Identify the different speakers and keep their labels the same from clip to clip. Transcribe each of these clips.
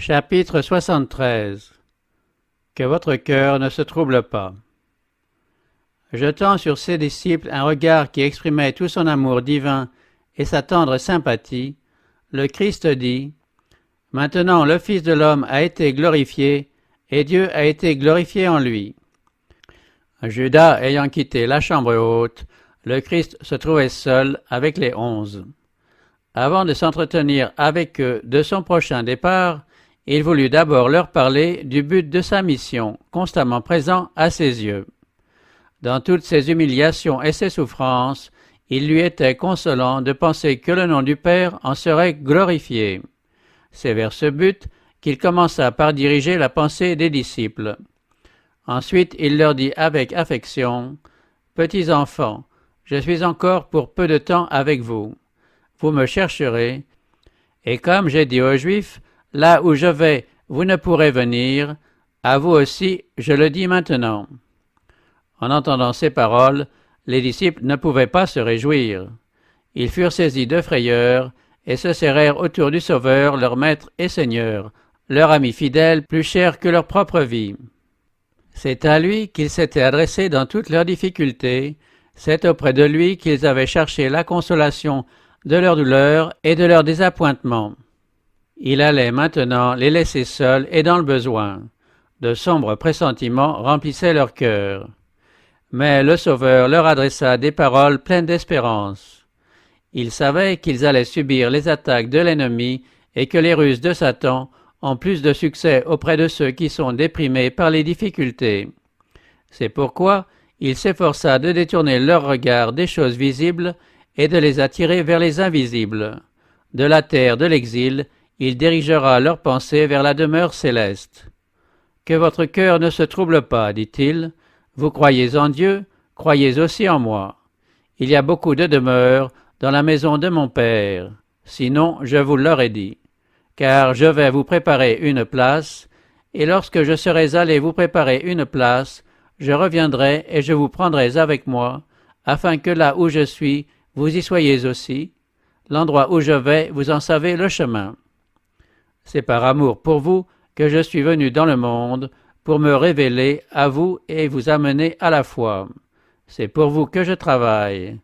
Speaker 1: Chapitre 73. Que votre cœur ne se trouble pas. Jetant sur ses disciples un regard qui exprimait tout son amour divin et sa tendre sympathie, le Christ dit : « Maintenant le Fils de l'homme a été glorifié, et Dieu a été glorifié en lui. » Judas ayant quitté la chambre haute, le Christ se trouvait seul avec les 11. Avant de s'entretenir avec eux de son prochain départ, il voulut d'abord leur parler du but de sa mission, constamment présent à ses yeux. Dans toutes ses humiliations et ses souffrances, il lui était consolant de penser que le nom du Père en serait glorifié. C'est vers ce but qu'il commença par diriger la pensée des disciples. Ensuite, il leur dit avec affection : « Petits enfants, je suis encore pour peu de temps avec vous. Vous me chercherez, et comme j'ai dit aux Juifs, là où je vais, vous ne pourrez venir, à vous aussi je le dis maintenant. » En entendant ces paroles, les disciples ne pouvaient pas se réjouir. Ils furent saisis de frayeur et se serrèrent autour du Sauveur, leur Maître et Seigneur, leur ami fidèle plus cher que leur propre vie. C'est à lui qu'ils s'étaient adressés dans toutes leurs difficultés, c'est auprès de lui qu'ils avaient cherché la consolation de leur douleur et de leur désappointement. Il allait maintenant les laisser seuls et dans le besoin. De sombres pressentiments remplissaient leur cœur. Mais le Sauveur leur adressa des paroles pleines d'espérance. Ils savaient qu'ils allaient subir les attaques de l'ennemi et que les ruses de Satan ont plus de succès auprès de ceux qui sont déprimés par les difficultés. C'est pourquoi il s'efforça de détourner leur regard des choses visibles et de les attirer vers les invisibles. De la terre de l'exil, il dirigera leurs pensées vers la demeure céleste. « Que votre cœur ne se trouble pas, dit-il. Vous croyez en Dieu, croyez aussi en moi. Il y a beaucoup de demeures dans la maison de mon Père. Sinon, je vous l'aurais dit. Car je vais vous préparer une place, et lorsque je serai allé vous préparer une place, je reviendrai et je vous prendrai avec moi, afin que là où je suis, vous y soyez aussi. L'endroit où je vais, vous en savez le chemin. C'est par amour pour vous que je suis venu dans le monde, pour me révéler à vous et vous amener à la foi. C'est pour vous que je travaille.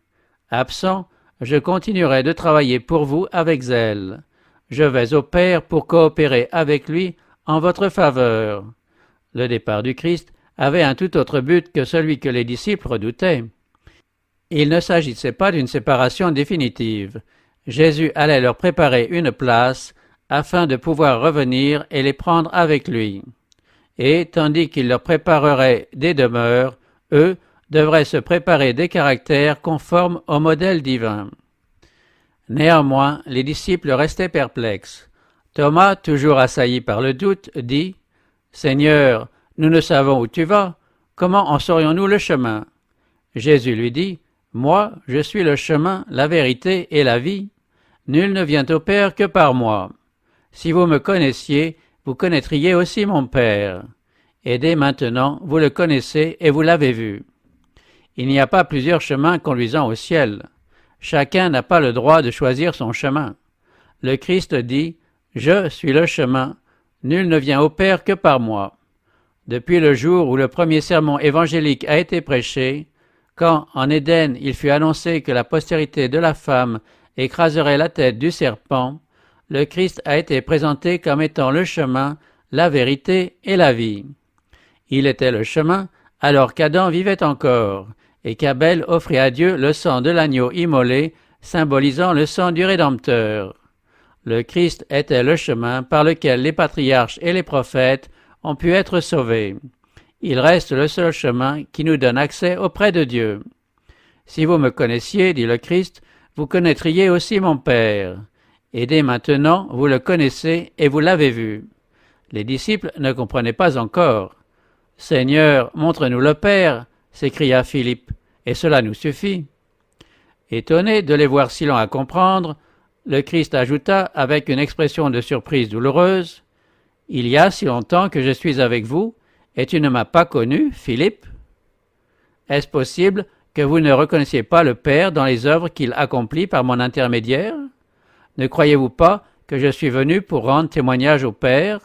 Speaker 1: Absent, je continuerai de travailler pour vous avec zèle. Je vais au Père pour coopérer avec lui en votre faveur. » Le départ du Christ avait un tout autre but que celui que les disciples redoutaient. Il ne s'agissait pas d'une séparation définitive. Jésus allait leur préparer une place afin de pouvoir revenir et les prendre avec lui. Et, tandis qu'il leur préparerait des demeures, eux devraient se préparer des caractères conformes au modèle divin. Néanmoins, les disciples restaient perplexes. Thomas, toujours assailli par le doute, dit : « Seigneur, nous ne savons où tu vas, comment en saurions-nous le chemin ? » Jésus lui dit : « Moi, je suis le chemin, la vérité et la vie. Nul ne vient au Père que par moi. Si vous me connaissiez, vous connaîtriez aussi mon Père. Et dès maintenant, vous le connaissez et vous l'avez vu. Il n'y a pas plusieurs chemins conduisant au ciel. Chacun n'a pas le droit de choisir son chemin. Le Christ dit : « Je suis le chemin. Nul ne vient au Père que par moi. » Depuis le jour où le premier sermon évangélique a été prêché, quand, en Éden, il fut annoncé que la postérité de la femme écraserait la tête du serpent, le Christ a été présenté comme étant le chemin, la vérité et la vie. Il était le chemin alors qu'Adam vivait encore, et qu'Abel offrit à Dieu le sang de l'agneau immolé, symbolisant le sang du Rédempteur. Le Christ était le chemin par lequel les patriarches et les prophètes ont pu être sauvés. Il reste le seul chemin qui nous donne accès auprès de Dieu. « Si vous me connaissiez, dit le Christ, vous connaîtriez aussi mon Père. Et dès maintenant, vous le connaissez et vous l'avez vu. » Les disciples ne comprenaient pas encore. « Seigneur, montre-nous le Père, » s'écria Philippe, « et cela nous suffit. » Étonné de les voir si lents à comprendre, le Christ ajouta avec une expression de surprise douloureuse : « Il y a si longtemps que je suis avec vous, et tu ne m'as pas connu, Philippe ? Est-ce possible que vous ne reconnaissiez pas le Père dans les œuvres qu'il accomplit par mon intermédiaire ? Ne croyez-vous pas que je suis venu pour rendre témoignage au Père ?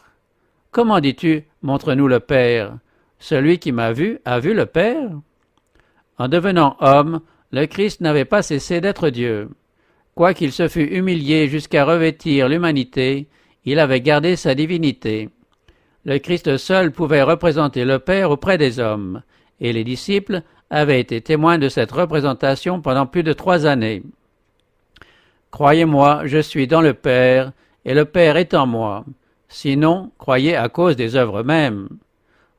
Speaker 1: comment dis-tu, montre-nous le Père? Celui qui m'a vu a vu le Père? En devenant homme, le Christ n'avait pas cessé d'être Dieu. Quoiqu'il se fût humilié jusqu'à revêtir l'humanité, il avait gardé sa divinité. Le Christ seul pouvait représenter le Père auprès des hommes, et les disciples avaient été témoins de cette représentation pendant plus de 3 années. « Croyez-moi, je suis dans le Père, et le Père est en moi. Sinon, croyez à cause des œuvres mêmes. »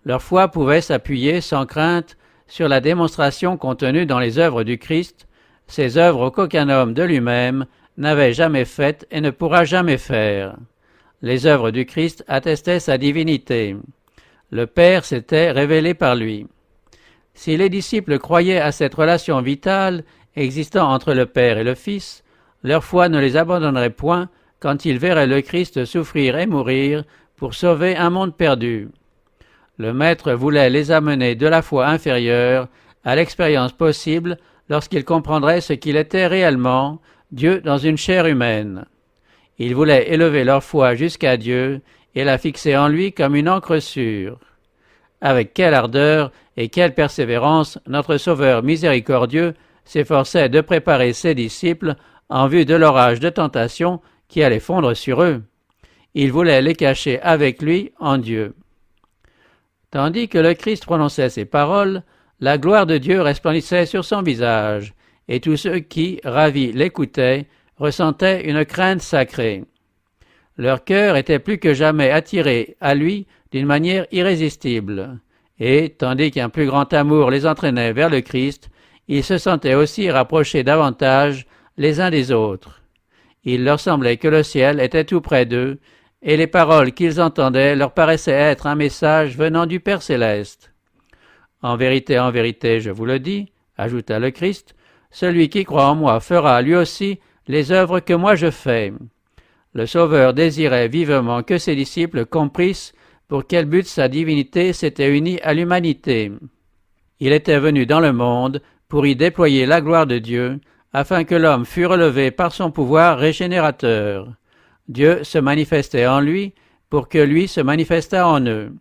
Speaker 1: Leur foi pouvait s'appuyer sans crainte sur la démonstration contenue dans les œuvres du Christ, ces œuvres qu'aucun homme de lui-même n'avait jamais faites et ne pourra jamais faire. Les œuvres du Christ attestaient sa divinité. Le Père s'était révélé par lui. Si les disciples croyaient à cette relation vitale existant entre le Père et le Fils, leur foi ne les abandonnerait point quand ils verraient le Christ souffrir et mourir pour sauver un monde perdu. Le Maître voulait les amener de la foi inférieure à l'expérience possible lorsqu'ils comprendraient ce qu'il était réellement, Dieu dans une chair humaine. Il voulait élever leur foi jusqu'à Dieu et la fixer en lui comme une ancre sûre. Avec quelle ardeur et quelle persévérance notre Sauveur miséricordieux s'efforçait de préparer ses disciples en vue de l'orage de tentation qui allait fondre sur eux. Il voulait les cacher avec lui en Dieu. Tandis que le Christ prononçait ces paroles, la gloire de Dieu resplendissait sur son visage, et tous ceux qui, ravis, l'écoutaient, ressentaient une crainte sacrée. Leur cœur était plus que jamais attiré à lui d'une manière irrésistible, et, tandis qu'un plus grand amour les entraînait vers le Christ, ils se sentaient aussi rapprochés davantage les uns des autres. Il leur semblait que le ciel était tout près d'eux, et les paroles qu'ils entendaient leur paraissaient être un message venant du Père céleste. « En vérité, je vous le dis, » ajouta le Christ, « celui qui croit en moi fera lui aussi les œuvres que moi je fais. » Le Sauveur désirait vivement que ses disciples comprissent pour quel but sa divinité s'était unie à l'humanité. Il était venu dans le monde pour y déployer la gloire de Dieu, afin que l'homme fût relevé par son pouvoir régénérateur. Dieu se manifestait en lui pour que lui se manifestât en eux.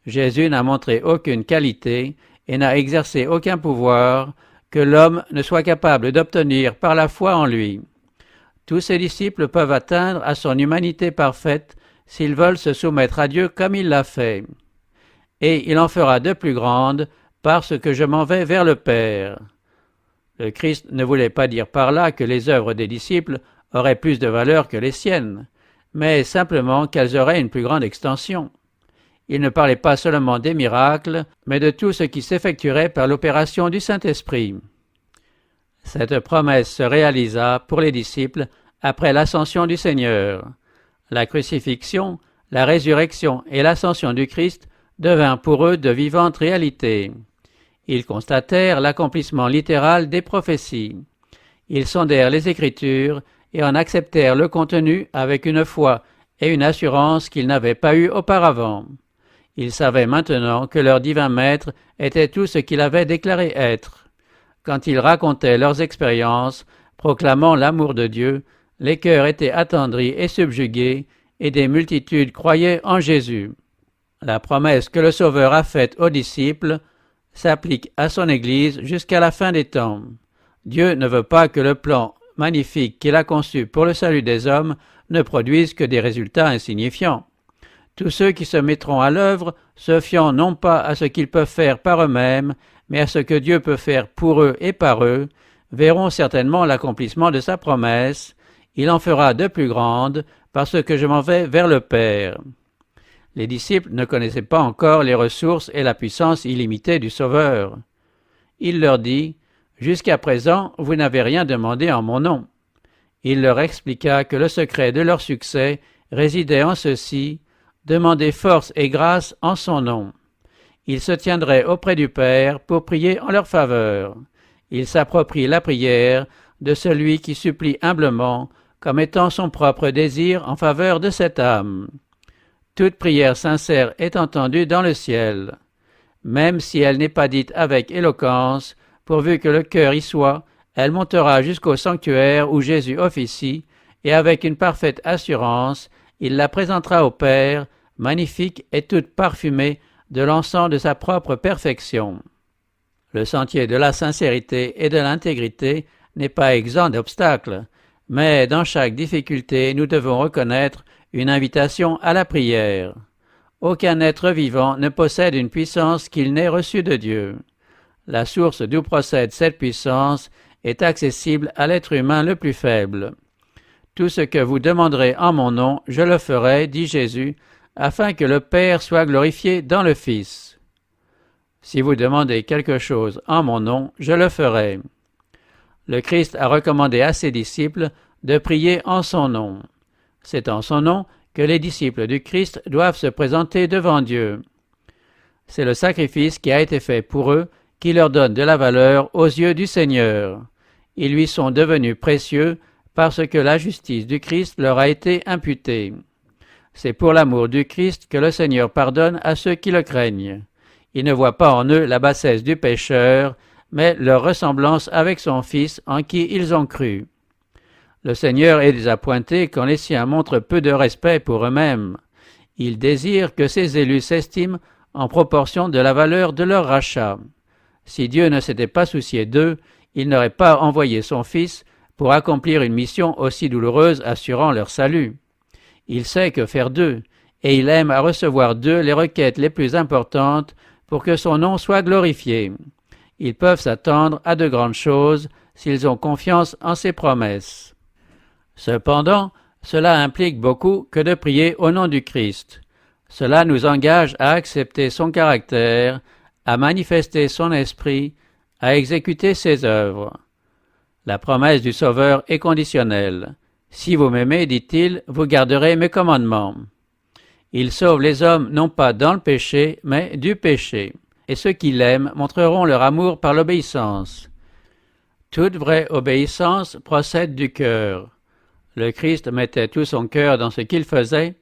Speaker 1: Jésus n'a montré aucune qualité et n'a exercé aucun pouvoir que l'homme ne soit capable d'obtenir par la foi en lui. Tous ses disciples peuvent atteindre à son humanité parfaite s'ils veulent se soumettre à Dieu comme il l'a fait. Et il en fera de plus grandes parce que je m'en vais vers le Père. Le Christ ne voulait pas dire par là que les œuvres des disciples auraient plus de valeur que les siennes, mais simplement qu'elles auraient une plus grande extension. Il ne parlait pas seulement des miracles, mais de tout ce qui s'effectuerait par l'opération du Saint-Esprit. Cette promesse se réalisa pour les disciples après l'ascension du Seigneur. La crucifixion, la résurrection et l'ascension du Christ devinrent pour eux de vivantes réalités. Ils constatèrent l'accomplissement littéral des prophéties. Ils sondèrent les Écritures et en acceptèrent le contenu avec une foi et une assurance qu'ils n'avaient pas eue auparavant. Ils savaient maintenant que leur divin Maître était tout ce qu'il avait déclaré être. Quand ils racontaient leurs expériences, proclamant l'amour de Dieu, les cœurs étaient attendris et subjugués, et des multitudes croyaient en Jésus. La promesse que le Sauveur a faite aux disciples s'applique à son Église jusqu'à la fin des temps. Dieu ne veut pas que le plan magnifique qu'il a conçu pour le salut des hommes ne produise que des résultats insignifiants. Tous ceux qui se mettront à l'œuvre, se fiant non pas à ce qu'ils peuvent faire par eux-mêmes, mais à ce que Dieu peut faire pour eux et par eux, verront certainement l'accomplissement de sa promesse. Il en fera de plus grandes, parce que je m'en vais vers le Père. Les disciples ne connaissaient pas encore les ressources et la puissance illimitée du Sauveur. Il leur dit, « Jusqu'à présent, vous n'avez rien demandé en mon nom. » Il leur expliqua que le secret de leur succès résidait en ceci, demander force et grâce en son nom. Ils se tiendraient auprès du Père pour prier en leur faveur. Ils s'approprient la prière de celui qui supplie humblement, comme étant son propre désir en faveur de cette âme. Toute prière sincère est entendue dans le ciel. Même si elle n'est pas dite avec éloquence, pourvu que le cœur y soit, elle montera jusqu'au sanctuaire où Jésus officie, et avec une parfaite assurance, il la présentera au Père, magnifique et toute parfumée de l'encens de sa propre perfection. Le sentier de la sincérité et de l'intégrité n'est pas exempt d'obstacles, mais dans chaque difficulté, nous devons reconnaître une invitation à la prière. Aucun être vivant ne possède une puissance qu'il n'ait reçue de Dieu. La source d'où procède cette puissance est accessible à l'être humain le plus faible. Tout ce que vous demanderez en mon nom, je le ferai, dit Jésus, afin que le Père soit glorifié dans le Fils. Si vous demandez quelque chose en mon nom, je le ferai. Le Christ a recommandé à ses disciples de prier en son nom. C'est en son nom que les disciples du Christ doivent se présenter devant Dieu. C'est le sacrifice qui a été fait pour eux qui leur donne de la valeur aux yeux du Seigneur. Ils lui sont devenus précieux parce que la justice du Christ leur a été imputée. C'est pour l'amour du Christ que le Seigneur pardonne à ceux qui le craignent. Il ne voit pas en eux la bassesse du pécheur, mais leur ressemblance avec son Fils en qui ils ont cru. Le Seigneur est désappointé quand les siens montrent peu de respect pour eux-mêmes. Il désire que ses élus s'estiment en proportion de la valeur de leur rachat. Si Dieu ne s'était pas soucié d'eux, il n'aurait pas envoyé son Fils pour accomplir une mission aussi douloureuse assurant leur salut. Il sait que faire d'eux, et il aime à recevoir d'eux les requêtes les plus importantes pour que son nom soit glorifié. Ils peuvent s'attendre à de grandes choses s'ils ont confiance en ses promesses. Cependant, cela implique beaucoup que de prier au nom du Christ. Cela nous engage à accepter son caractère, à manifester son esprit, à exécuter ses œuvres. La promesse du Sauveur est conditionnelle. Si vous m'aimez, dit-il, vous garderez mes commandements. Il sauve les hommes non pas dans le péché, mais du péché. Et ceux qui l'aiment montreront leur amour par l'obéissance. Toute vraie obéissance procède du cœur. Le Christ mettait tout son cœur dans ce qu'il faisait.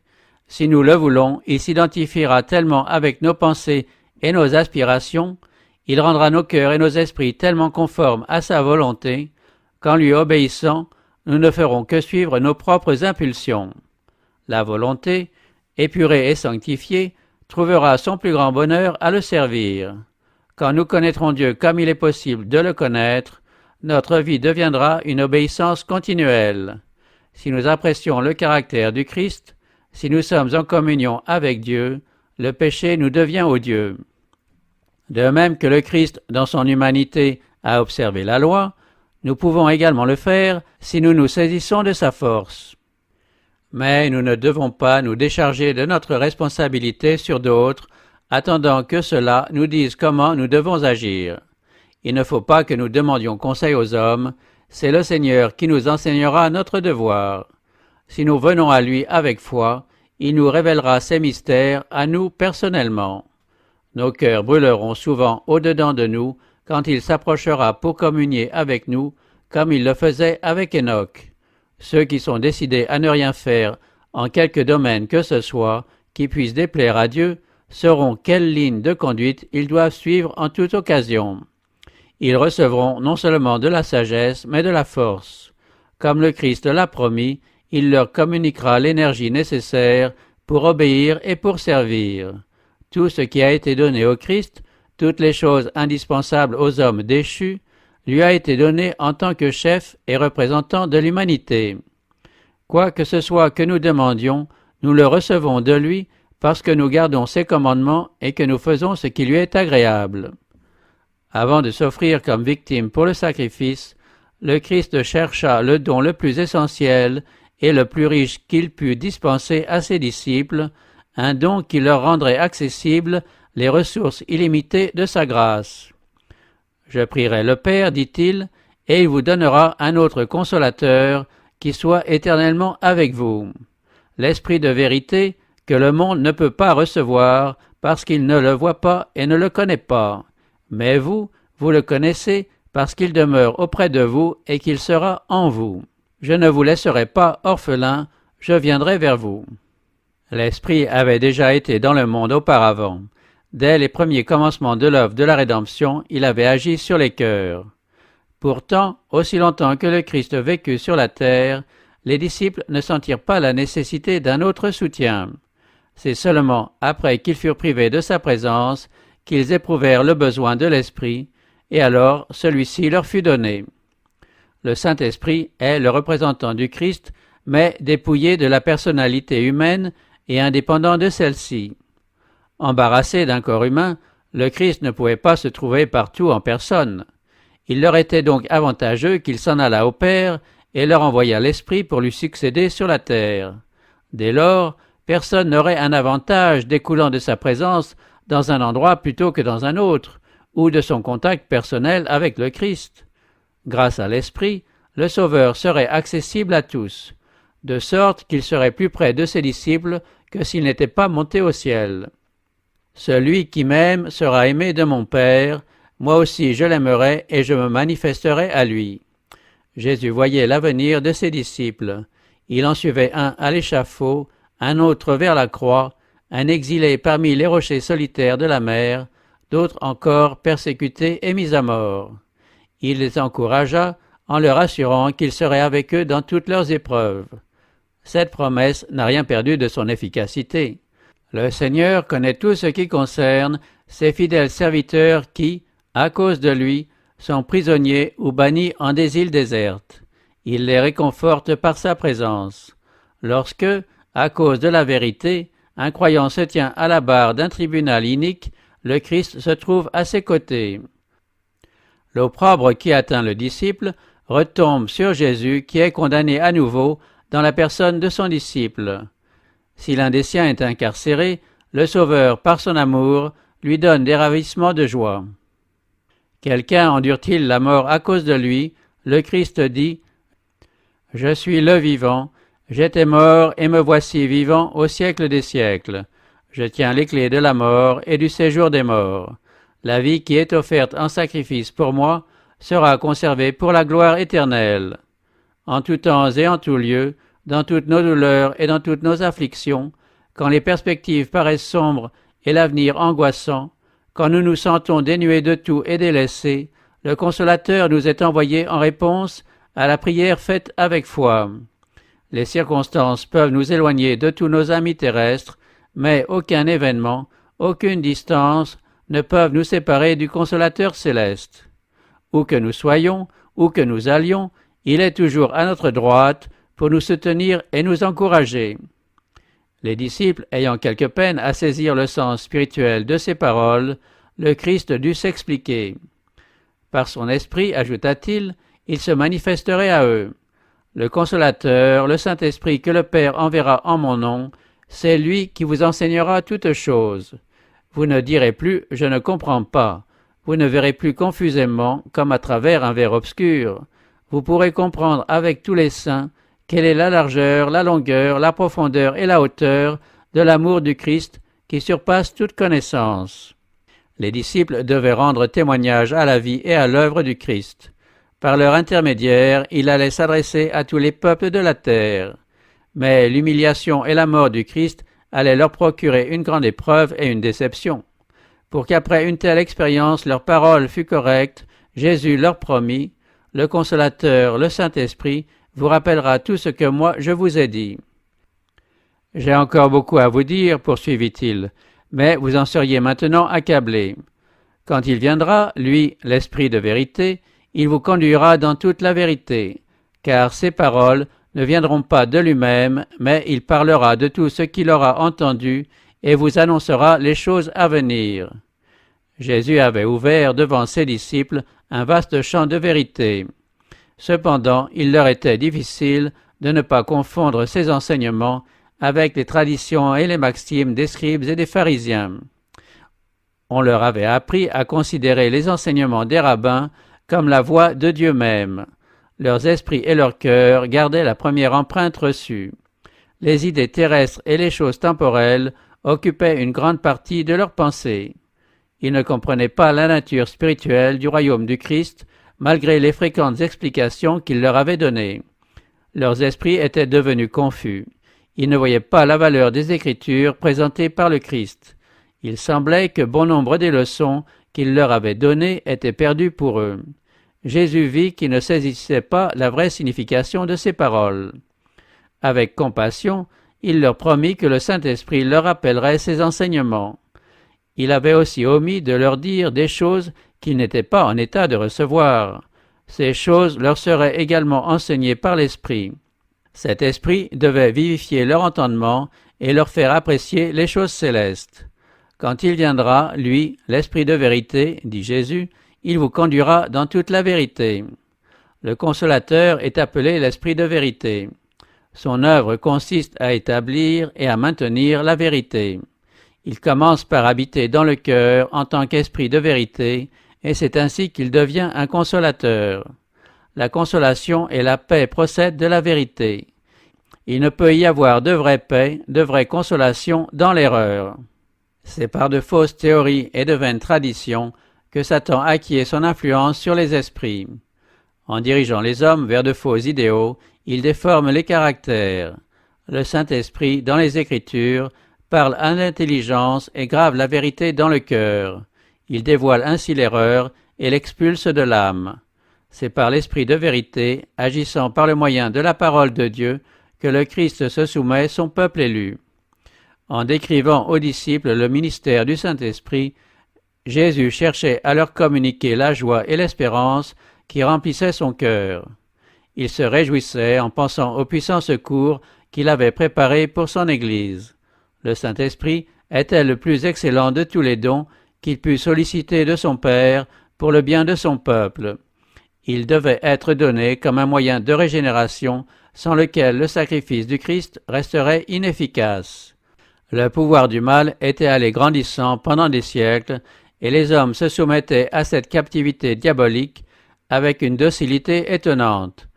Speaker 1: Si nous le voulons, il s'identifiera tellement avec nos pensées et nos aspirations, il rendra nos cœurs et nos esprits tellement conformes à sa volonté, qu'en lui obéissant, nous ne ferons que suivre nos propres impulsions. La volonté, épurée et sanctifiée, trouvera son plus grand bonheur à le servir. Quand nous connaîtrons Dieu comme il est possible de le connaître, notre vie deviendra une obéissance continuelle. Si nous apprécions le caractère du Christ, si nous sommes en communion avec Dieu, le péché nous devient odieux. De même que le Christ, dans son humanité, a observé la loi, nous pouvons également le faire si nous nous saisissons de sa force. Mais nous ne devons pas nous décharger de notre responsabilité sur d'autres, attendant que ceux-là nous disent comment nous devons agir. Il ne faut pas que nous demandions conseil aux hommes, c'est le Seigneur qui nous enseignera notre devoir. Si nous venons à lui avec foi, il nous révélera ses mystères à nous personnellement. Nos cœurs brûleront souvent au-dedans de nous quand il s'approchera pour communier avec nous, comme il le faisait avec Enoch. Ceux qui sont décidés à ne rien faire en quelque domaine que ce soit qui puisse déplaire à Dieu sauront quelle ligne de conduite ils doivent suivre en toute occasion. Ils recevront non seulement de la sagesse, mais de la force. Comme le Christ l'a promis, il leur communiquera l'énergie nécessaire pour obéir et pour servir. Tout ce qui a été donné au Christ, toutes les choses indispensables aux hommes déchus, lui a été donné en tant que chef et représentant de l'humanité. Quoi que ce soit que nous demandions, nous le recevons de lui parce que nous gardons ses commandements et que nous faisons ce qui lui est agréable. Avant de s'offrir comme victime pour le sacrifice, le Christ chercha le don le plus essentiel et le plus riche qu'il put dispenser à ses disciples, un don qui leur rendrait accessibles les ressources illimitées de sa grâce. « Je prierai le Père, dit-il, et il vous donnera un autre consolateur qui soit éternellement avec vous. L'Esprit de vérité que le monde ne peut pas recevoir parce qu'il ne le voit pas et ne le connaît pas. Mais vous, vous le connaissez parce qu'il demeure auprès de vous et qu'il sera en vous. Je ne vous laisserai pas orphelins, je viendrai vers vous. » L'Esprit avait déjà été dans le monde auparavant. Dès les premiers commencements de l'œuvre de la rédemption, il avait agi sur les cœurs. Pourtant, aussi longtemps que le Christ vécut sur la terre, les disciples ne sentirent pas la nécessité d'un autre soutien. C'est seulement après qu'ils furent privés de sa présence qu'ils éprouvèrent le besoin de l'Esprit, et alors celui-ci leur fut donné. Le Saint-Esprit est le représentant du Christ, mais dépouillé de la personnalité humaine et indépendant de celle-ci. Embarrassé d'un corps humain, le Christ ne pouvait pas se trouver partout en personne. Il leur était donc avantageux qu'il s'en allât au Père et leur envoya l'Esprit pour lui succéder sur la terre. Dès lors, personne n'aurait un avantage découlant de sa présence dans un endroit plutôt que dans un autre, ou de son contact personnel avec le Christ. Grâce à l'Esprit, le Sauveur serait accessible à tous, de sorte qu'il serait plus près de ses disciples que s'il n'était pas monté au ciel. Celui qui m'aime sera aimé de mon Père, moi aussi je l'aimerai et je me manifesterai à lui. Jésus voyait l'avenir de ses disciples. Il en suivait un à l'échafaud, un autre vers la croix, un exilé parmi les rochers solitaires de la mer, d'autres encore persécutés et mis à mort. Il les encouragea en leur assurant qu'il serait avec eux dans toutes leurs épreuves. Cette promesse n'a rien perdu de son efficacité. Le Seigneur connaît tout ce qui concerne ses fidèles serviteurs qui, à cause de lui, sont prisonniers ou bannis en des îles désertes. Il les réconforte par sa présence. Lorsque, à cause de la vérité, un croyant se tient à la barre d'un tribunal inique, le Christ se trouve à ses côtés. L'opprobre qui atteint le disciple retombe sur Jésus qui est condamné à nouveau dans la personne de son disciple. Si l'un des siens est incarcéré, le Sauveur, par son amour, lui donne des ravissements de joie. Quelqu'un endure-t-il la mort à cause de lui? Le Christ dit « Je suis le vivant, j'étais mort et me voici vivant au siècle des siècles. Je tiens les clés de la mort et du séjour des morts. La vie qui est offerte en sacrifice pour moi sera conservée pour la gloire éternelle. En tout temps et en tout lieu, dans toutes nos douleurs et dans toutes nos afflictions, quand les perspectives paraissent sombres et l'avenir angoissant, quand nous nous sentons dénués de tout et délaissés, le Consolateur nous est envoyé en réponse à la prière faite avec foi. Les circonstances peuvent nous éloigner de tous nos amis terrestres, mais aucun événement, aucune distance ne peuvent nous séparer du Consolateur céleste. Où que nous soyons, où que nous allions, il est toujours à notre droite pour nous soutenir et nous encourager. Les disciples, ayant quelque peine à saisir le sens spirituel de ces paroles, le Christ dut s'expliquer. Par son esprit, ajouta-t-il, il se manifesterait à eux. Le Consolateur, le Saint-Esprit que le Père enverra en mon nom, c'est lui qui vous enseignera toutes choses. Vous ne direz plus « je ne comprends pas ». Vous ne verrez plus confusément comme à travers un verre obscur. Vous pourrez comprendre avec tous les saints quelle est la largeur, la longueur, la profondeur et la hauteur de l'amour du Christ qui surpasse toute connaissance. Les disciples devaient rendre témoignage à la vie et à l'œuvre du Christ. Par leur intermédiaire, il allait s'adresser à tous les peuples de la terre. Mais l'humiliation et la mort du Christ allaient leur procurer une grande épreuve et une déception. Pour qu'après une telle expérience leur parole fût correcte, Jésus leur promit, le Consolateur, le Saint-Esprit, vous rappellera tout ce que moi je vous ai dit. J'ai encore beaucoup à vous dire, poursuivit-il, mais vous en seriez maintenant accablés. Quand il viendra, lui, l'Esprit de vérité, il vous conduira dans toute la vérité, car ses paroles ne viendront pas de lui-même, mais il parlera de tout ce qu'il aura entendu et vous annoncera les choses à venir. Jésus avait ouvert devant ses disciples un vaste champ de vérité. Cependant, il leur était difficile de ne pas confondre ses enseignements avec les traditions et les maximes des scribes et des pharisiens. On leur avait appris à considérer les enseignements des rabbins comme la voix de Dieu même. Leurs esprits et leurs cœurs gardaient la première empreinte reçue. Les idées terrestres et les choses temporelles occupaient une grande partie de leurs pensées. Ils ne comprenaient pas la nature spirituelle du royaume du Christ, malgré les fréquentes explications qu'il leur avait données. Leurs esprits étaient devenus confus. Ils ne voyaient pas la valeur des Écritures présentées par le Christ. Il semblait que bon nombre des leçons qu'il leur avait données étaient perdues pour eux. Jésus vit qu'ils ne saisissaient pas la vraie signification de ces paroles. Avec compassion, il leur promit que le Saint-Esprit leur rappellerait ses enseignements. Il avait aussi omis de leur dire des choses qu'ils n'étaient pas en état de recevoir. Ces choses leur seraient également enseignées par l'Esprit. Cet Esprit devait vivifier leur entendement et leur faire apprécier les choses célestes. Quand il viendra, lui, l'Esprit de vérité, dit Jésus, il vous conduira dans toute la vérité. Le Consolateur est appelé l'Esprit de vérité. Son œuvre consiste à établir et à maintenir la vérité. Il commence par habiter dans le cœur en tant qu'Esprit de vérité, et c'est ainsi qu'il devient un consolateur. La consolation et la paix procèdent de la vérité. Il ne peut y avoir de vraie paix, de vraie consolation dans l'erreur. C'est par de fausses théories et de vaines traditions que Satan acquiert son influence sur les esprits. En dirigeant les hommes vers de faux idéaux, il déforme les caractères. Le Saint-Esprit, dans les Écritures, parle à l'intelligence et grave la vérité dans le cœur. Il dévoile ainsi l'erreur et l'expulse de l'âme. C'est par l'Esprit de vérité, agissant par le moyen de la parole de Dieu, que le Christ se soumet son peuple élu. En décrivant aux disciples le ministère du Saint-Esprit, Jésus cherchait à leur communiquer la joie et l'espérance qui remplissaient son cœur. Il se réjouissait en pensant au puissant secours qu'il avait préparé pour son Église. Le Saint-Esprit était le plus excellent de tous les dons qu'il put solliciter de son Père pour le bien de son peuple. Il devait être donné comme un moyen de régénération sans lequel le sacrifice du Christ resterait inefficace. Le pouvoir du mal était allé grandissant pendant des siècles et les hommes se soumettaient à cette captivité diabolique avec une docilité étonnante.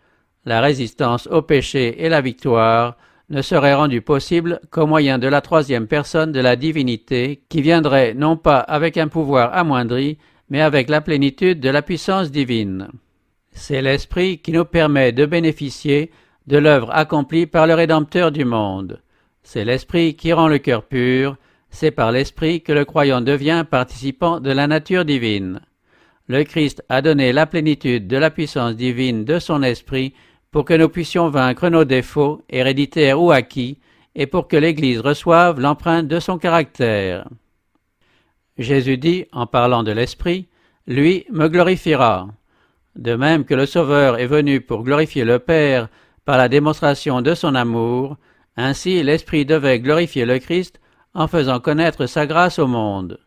Speaker 1: La résistance au péché et la victoire ne seraient rendues possibles qu'au moyen de la troisième personne de la divinité qui viendrait non pas avec un pouvoir amoindri, mais avec la plénitude de la puissance divine. C'est l'Esprit qui nous permet de bénéficier de l'œuvre accomplie par le Rédempteur du monde. C'est l'Esprit qui rend le cœur pur, c'est par l'Esprit que le croyant devient participant de la nature divine. Le Christ a donné la plénitude de la puissance divine de son Esprit pour que nous puissions vaincre nos défauts, héréditaires ou acquis, et pour que l'Église reçoive l'empreinte de son caractère. Jésus dit, en parlant de l'Esprit, « Lui me glorifiera ». De même que le Sauveur est venu pour glorifier le Père par la démonstration de son amour, ainsi l'Esprit devait glorifier le Christ en faisant connaître sa grâce au monde.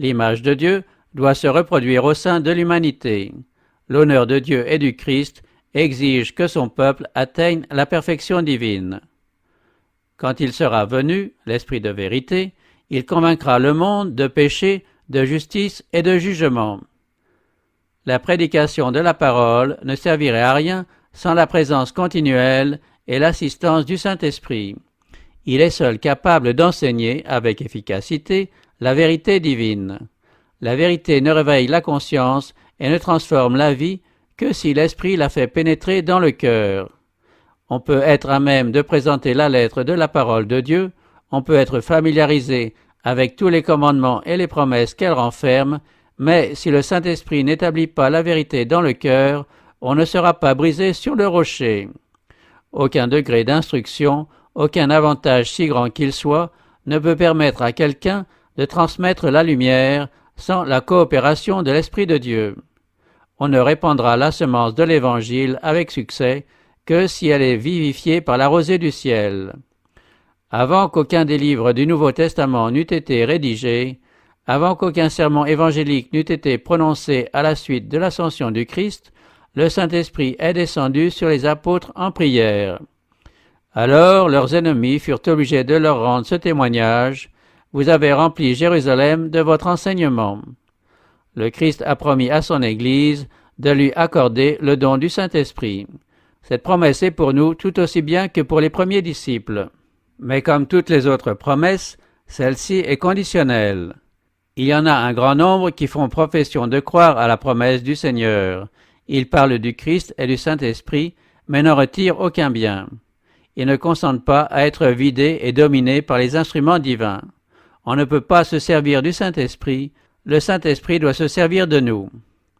Speaker 1: L'image de Dieu doit se reproduire au sein de l'humanité. L'honneur de Dieu et du Christ exige que son peuple atteigne la perfection divine. Quand il sera venu, l'Esprit de vérité, il convaincra le monde de péché, de justice et de jugement. La prédication de la parole ne servirait à rien sans la présence continuelle et l'assistance du Saint-Esprit. Il est seul capable d'enseigner avec efficacité la vérité divine. La vérité ne réveille la conscience et ne transforme la vie que si l'Esprit la fait pénétrer dans le cœur. On peut être à même de présenter la lettre de la parole de Dieu, on peut être familiarisé avec tous les commandements et les promesses qu'elle renferme, mais si le Saint-Esprit n'établit pas la vérité dans le cœur, on ne sera pas brisé sur le rocher. Aucun degré d'instruction, aucun avantage si grand qu'il soit, ne peut permettre à quelqu'un de transmettre la lumière sans la coopération de l'Esprit de Dieu. On ne répandra la semence de l'Évangile avec succès que si elle est vivifiée par la rosée du ciel. Avant qu'aucun des livres du Nouveau Testament n'eût été rédigé, avant qu'aucun sermon évangélique n'eût été prononcé à la suite de l'ascension du Christ, le Saint-Esprit est descendu sur les apôtres en prière. Alors leurs ennemis furent obligés de leur rendre ce témoignage, « Vous avez rempli Jérusalem de votre enseignement ». Le Christ a promis à son Église de lui accorder le don du Saint-Esprit. Cette promesse est pour nous tout aussi bien que pour les premiers disciples. Mais comme toutes les autres promesses, celle-ci est conditionnelle. Il y en a un grand nombre qui font profession de croire à la promesse du Seigneur. Ils parlent du Christ et du Saint-Esprit, mais n'en retirent aucun bien. Ils ne consentent pas à être vidés et dominés par les instruments divins. On ne peut pas se servir du Saint-Esprit, le Saint-Esprit doit se servir de nous.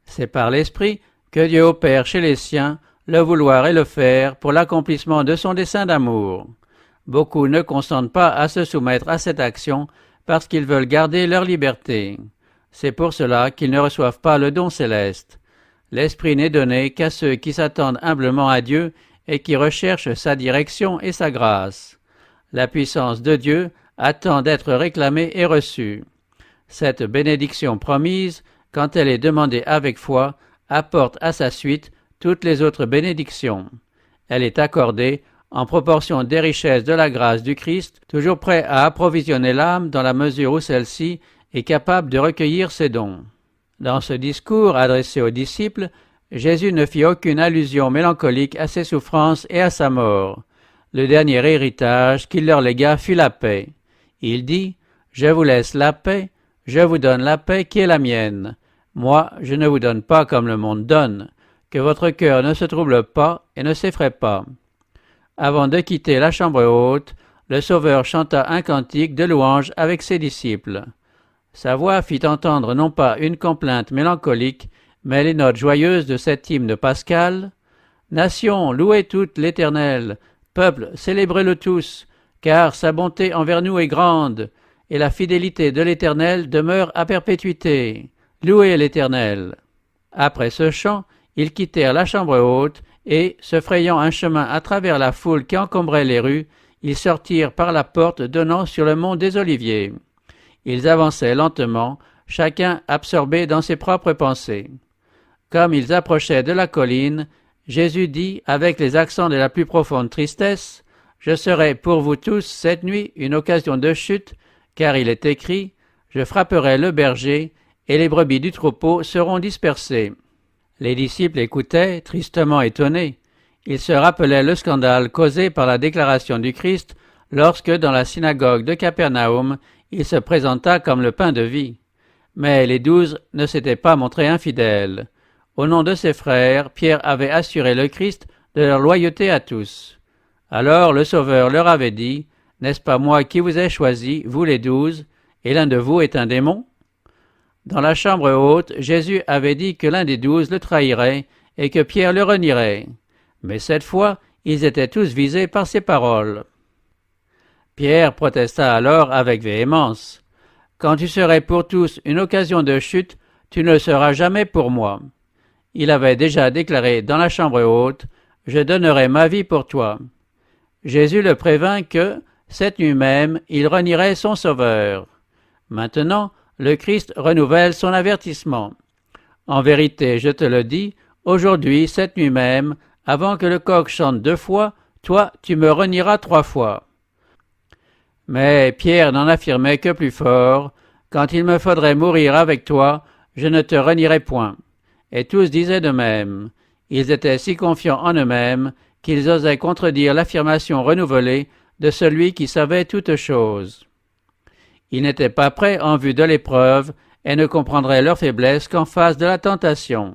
Speaker 1: C'est par l'Esprit que Dieu opère chez les siens le vouloir et le faire pour l'accomplissement de son dessein d'amour. Beaucoup ne consentent pas à se soumettre à cette action parce qu'ils veulent garder leur liberté. C'est pour cela qu'ils ne reçoivent pas le don céleste. L'Esprit n'est donné qu'à ceux qui s'attendent humblement à Dieu et qui recherchent sa direction et sa grâce. La puissance de Dieu attend d'être réclamée et reçue. Cette bénédiction promise, quand elle est demandée avec foi, apporte à sa suite toutes les autres bénédictions. Elle est accordée en proportion des richesses de la grâce du Christ, toujours prêt à approvisionner l'âme dans la mesure où celle-ci est capable de recueillir ses dons. Dans ce discours adressé aux disciples, Jésus ne fit aucune allusion mélancolique à ses souffrances et à sa mort. Le dernier héritage qu'il leur légua fut la paix. Il dit « Je vous laisse la paix, je vous donne la paix qui est la mienne. Moi, je ne vous donne pas comme le monde donne. Que votre cœur ne se trouble pas et ne s'effraie pas. » Avant de quitter la chambre haute, le Sauveur chanta un cantique de louange avec ses disciples. Sa voix fit entendre non pas une complainte mélancolique, mais les notes joyeuses de cet hymne pascal. « Nations, louez toutes l'Éternel, peuple, célébrez-le tous, car sa bonté envers nous est grande, et la fidélité de l'Éternel demeure à perpétuité. Louez l'Éternel. » Après ce chant, ils quittèrent la chambre haute, et, se frayant un chemin à travers la foule qui encombrait les rues, ils sortirent par la porte donnant sur le mont des Oliviers. Ils avançaient lentement, chacun absorbé dans ses propres pensées. Comme ils approchaient de la colline, Jésus dit, avec les accents de la plus profonde tristesse, « Je serai pour vous tous cette nuit une occasion de chute, car il est écrit, je frapperai le berger, et les brebis du troupeau seront dispersées. » Les disciples écoutaient, tristement étonnés. Ils se rappelaient le scandale causé par la déclaration du Christ lorsque, dans la synagogue de Capernaum, il se présenta comme le pain de vie. Mais les 12 ne s'étaient pas montrés infidèles. Au nom de ses frères, Pierre avait assuré le Christ de leur loyauté à tous. Alors le Sauveur leur avait dit, « N'est-ce pas moi qui vous ai choisis, vous les 12, et l'un de vous est un démon ?» Dans la chambre haute, Jésus avait dit que l'un des 12 le trahirait et que Pierre le renierait. Mais cette fois, ils étaient tous visés par ces paroles. Pierre protesta alors avec véhémence. « Quand tu serais pour tous une occasion de chute, tu ne le seras jamais pour moi. » Il avait déjà déclaré dans la chambre haute, « Je donnerai ma vie pour toi. » Jésus le prévint que, cette nuit même, il renierait son Sauveur. Maintenant, le Christ renouvelle son avertissement. « En vérité, je te le dis, aujourd'hui, cette nuit même, avant que le coq chante 2 fois, toi, tu me renieras 3 fois. » Mais Pierre n'en affirmait que plus fort, « Quand il me faudrait mourir avec toi, je ne te renierai point. » Et tous disaient de même. Ils étaient si confiants en eux-mêmes qu'ils osaient contredire l'affirmation renouvelée de celui qui savait toutes choses. Ils n'étaient pas prêts en vue de l'épreuve et ne comprendraient leur faiblesse qu'en face de la tentation.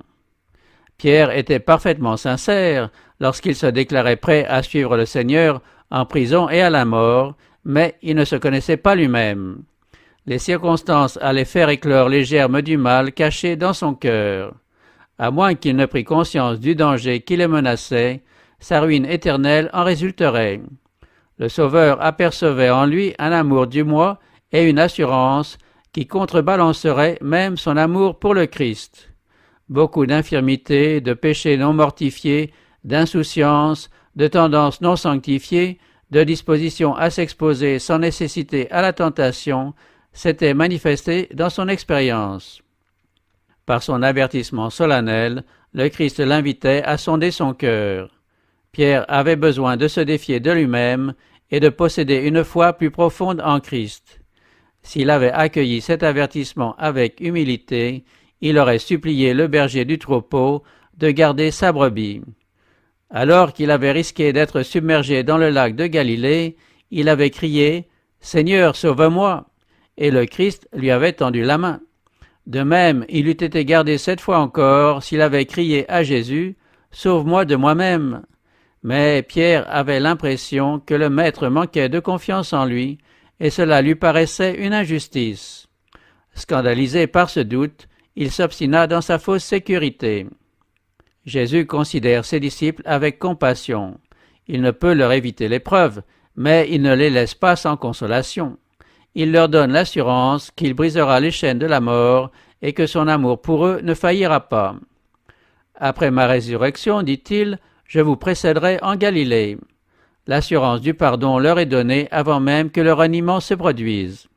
Speaker 1: Pierre était parfaitement sincère lorsqu'il se déclarait prêt à suivre le Seigneur en prison et à la mort, mais il ne se connaissait pas lui-même. Les circonstances allaient faire éclore les germes du mal cachés dans son cœur. À moins qu'il ne prît conscience du danger qui le menaçait, sa ruine éternelle en résulterait. Le Sauveur apercevait en lui un amour du moi et une assurance qui contrebalancerait même son amour pour le Christ. Beaucoup d'infirmités, de péchés non mortifiés, d'insouciance, de tendances non sanctifiées, de dispositions à s'exposer sans nécessité à la tentation, s'étaient manifestées dans son expérience. Par son avertissement solennel, le Christ l'invitait à sonder son cœur. Pierre avait besoin de se défier de lui-même et de posséder une foi plus profonde en Christ. S'il avait accueilli cet avertissement avec humilité, il aurait supplié le berger du troupeau de garder sa brebis. Alors qu'il avait risqué d'être submergé dans le lac de Galilée, il avait crié « Seigneur, sauve-moi » et le Christ lui avait tendu la main. De même, il eût été gardé 7 fois encore s'il avait crié à Jésus « Sauve-moi de moi-même ». Mais Pierre avait l'impression que le Maître manquait de confiance en lui, et cela lui paraissait une injustice. Scandalisé par ce doute, il s'obstina dans sa fausse sécurité. Jésus considère ses disciples avec compassion. Il ne peut leur éviter l'épreuve, mais il ne les laisse pas sans consolation. Il leur donne l'assurance qu'il brisera les chaînes de la mort et que son amour pour eux ne faillira pas. Après ma résurrection, dit-il, je vous précéderai en Galilée. L'assurance du pardon leur est donnée avant même que le reniement se produise.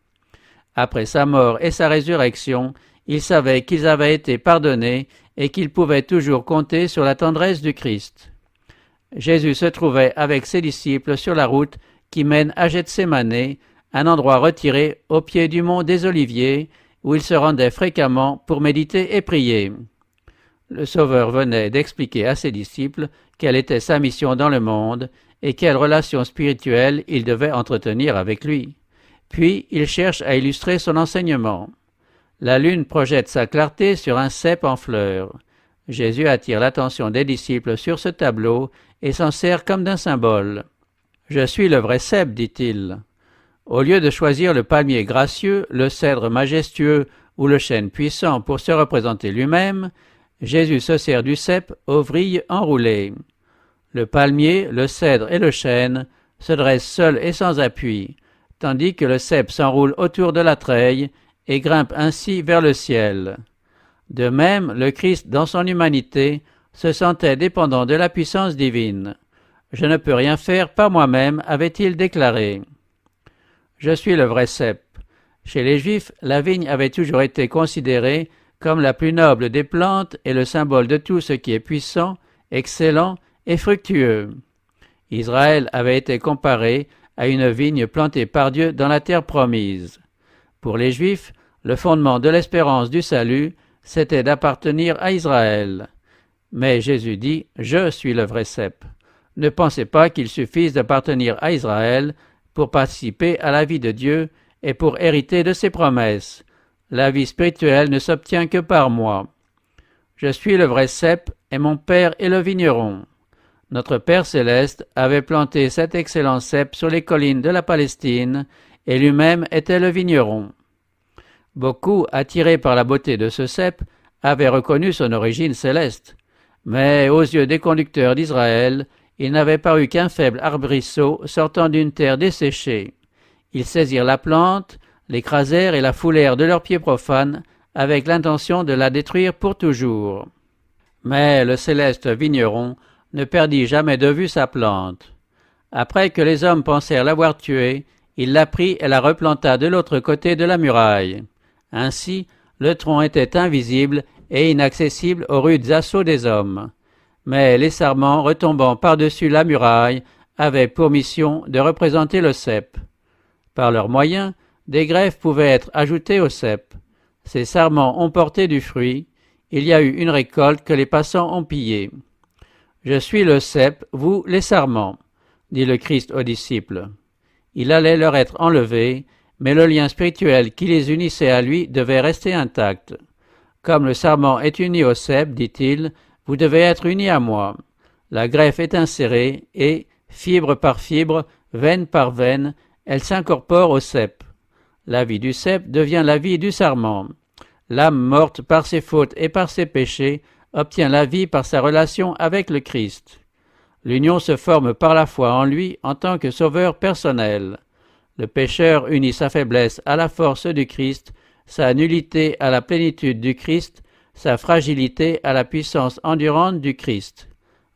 Speaker 1: Après sa mort et sa résurrection, ils savaient qu'ils avaient été pardonnés et qu'ils pouvaient toujours compter sur la tendresse du Christ. Jésus se trouvait avec ses disciples sur la route qui mène à Gethsémanée, un endroit retiré au pied du mont des Oliviers, où il se rendait fréquemment pour méditer et prier. Le Sauveur venait d'expliquer à ses disciples quelle était sa mission dans le monde et quelle relation spirituelle il devait entretenir avec lui. Puis il cherche à illustrer son enseignement. La lune projette sa clarté sur un cep en fleurs. Jésus attire l'attention des disciples sur ce tableau et s'en sert comme d'un symbole. « Je suis le vrai cep, dit-il. » Au lieu de choisir le palmier gracieux, le cèdre majestueux ou le chêne puissant pour se représenter lui-même, Jésus se sert du cep aux vrilles enroulées. Le palmier, le cèdre et le chêne se dressent seuls et sans appui, tandis que le cep s'enroule autour de la treille et grimpe ainsi vers le ciel. De même, le Christ, dans son humanité, se sentait dépendant de la puissance divine. « Je ne peux rien faire par moi-même », avait-il déclaré. Je suis le vrai cep. Chez les Juifs, la vigne avait toujours été considérée comme la plus noble des plantes et le symbole de tout ce qui est puissant, excellent et fructueux. Israël avait été comparé à une vigne plantée par Dieu dans la terre promise. Pour les Juifs, le fondement de l'espérance du salut, c'était d'appartenir à Israël. Mais Jésus dit « Je suis le vrai cep ». Ne pensez pas qu'il suffise d'appartenir à Israël pour participer à la vie de Dieu et pour hériter de ses promesses. La vie spirituelle ne s'obtient que par moi. Je suis le vrai cep et mon Père est le vigneron. Notre Père céleste avait planté cet excellent cep sur les collines de la Palestine et lui-même était le vigneron. Beaucoup, attirés par la beauté de ce cep, avaient reconnu son origine céleste. Mais aux yeux des conducteurs d'Israël, il n'avait paru qu'un faible arbrisseau sortant d'une terre desséchée. Ils saisirent la plante, l'écrasèrent et la foulèrent de leurs pieds profanes, avec l'intention de la détruire pour toujours. Mais le céleste vigneron ne perdit jamais de vue sa plante. Après que les hommes pensèrent l'avoir tuée, il la prit et la replanta de l'autre côté de la muraille. Ainsi, le tronc était invisible et inaccessible aux rudes assauts des hommes. Mais les sarments retombant par-dessus la muraille avaient pour mission de représenter le cep. Par leurs moyens, des greffes pouvaient être ajoutées au cep. Ces sarments ont porté du fruit. Il y a eu une récolte que les passants ont pillée. « Je suis le cep, vous les sarments », dit le Christ aux disciples. Il allait leur être enlevé, mais le lien spirituel qui les unissait à lui devait rester intact. Comme le sarment est uni au cep, dit-il, vous devez être unis à moi. La greffe est insérée et, fibre par fibre, veine par veine, elle s'incorpore au cep. La vie du cep devient la vie du sarment. L'âme morte par ses fautes et par ses péchés obtient la vie par sa relation avec le Christ. L'union se forme par la foi en lui en tant que sauveur personnel. Le pécheur unit sa faiblesse à la force du Christ, sa nullité à la plénitude du Christ, sa fragilité à la puissance endurante du Christ.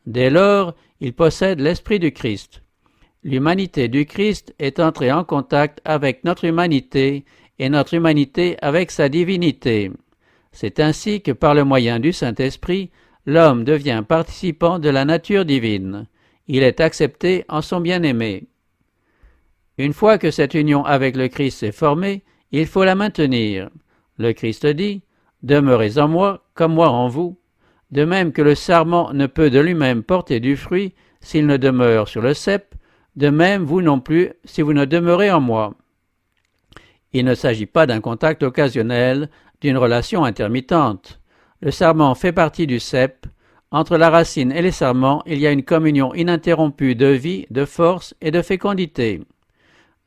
Speaker 1: Dès lors, il possède l'esprit du Christ. L'humanité du Christ est entrée en contact avec notre humanité et notre humanité avec sa divinité. C'est ainsi que par le moyen du Saint-Esprit, l'homme devient participant de la nature divine. Il est accepté en son bien-aimé. Une fois que cette union avec le Christ s'est formée, il faut la maintenir. Le Christ dit « Demeurez en moi, comme moi en vous ». De même que le sarment ne peut de lui-même porter du fruit s'il ne demeure sur le cep, de même vous non plus si vous ne demeurez en moi. Il ne s'agit pas d'un contact occasionnel, d'une relation intermittente. Le sarment fait partie du cep. Entre la racine et les sarments, il y a une communion ininterrompue de vie, de force et de fécondité.